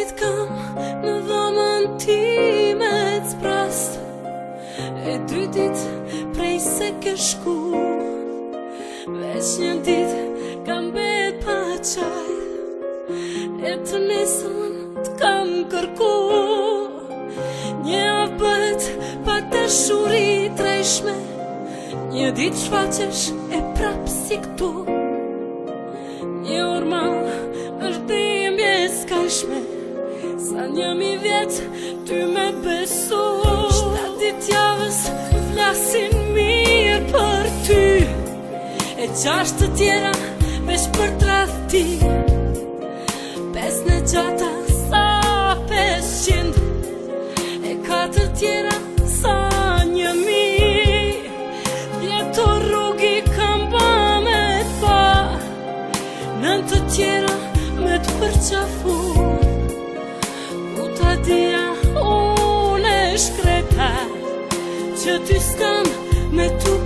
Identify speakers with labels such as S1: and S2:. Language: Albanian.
S1: dit kam në dhomën time t'sprast, e dy dit prej se ke shku, veç një dit kam bet pa qaj, e të nesën t'kam kërku. Një abët pa të shuri trejshme, një dit shfaqesh e prap si këtu. Një urma është dhimbje s'kajshme, sa 1000 vjet ty me besu. 7 dit javës flasin mirë për ty, e 6 të tjera veç për tradhti. 5 në gjata sa 500, e 4 tjera sa 1000. 10 rrugi kam ba me t'pa, 9 të tjera me t'përqafu. Ku ta dija unë e shkreta, që ty s'kam me t'u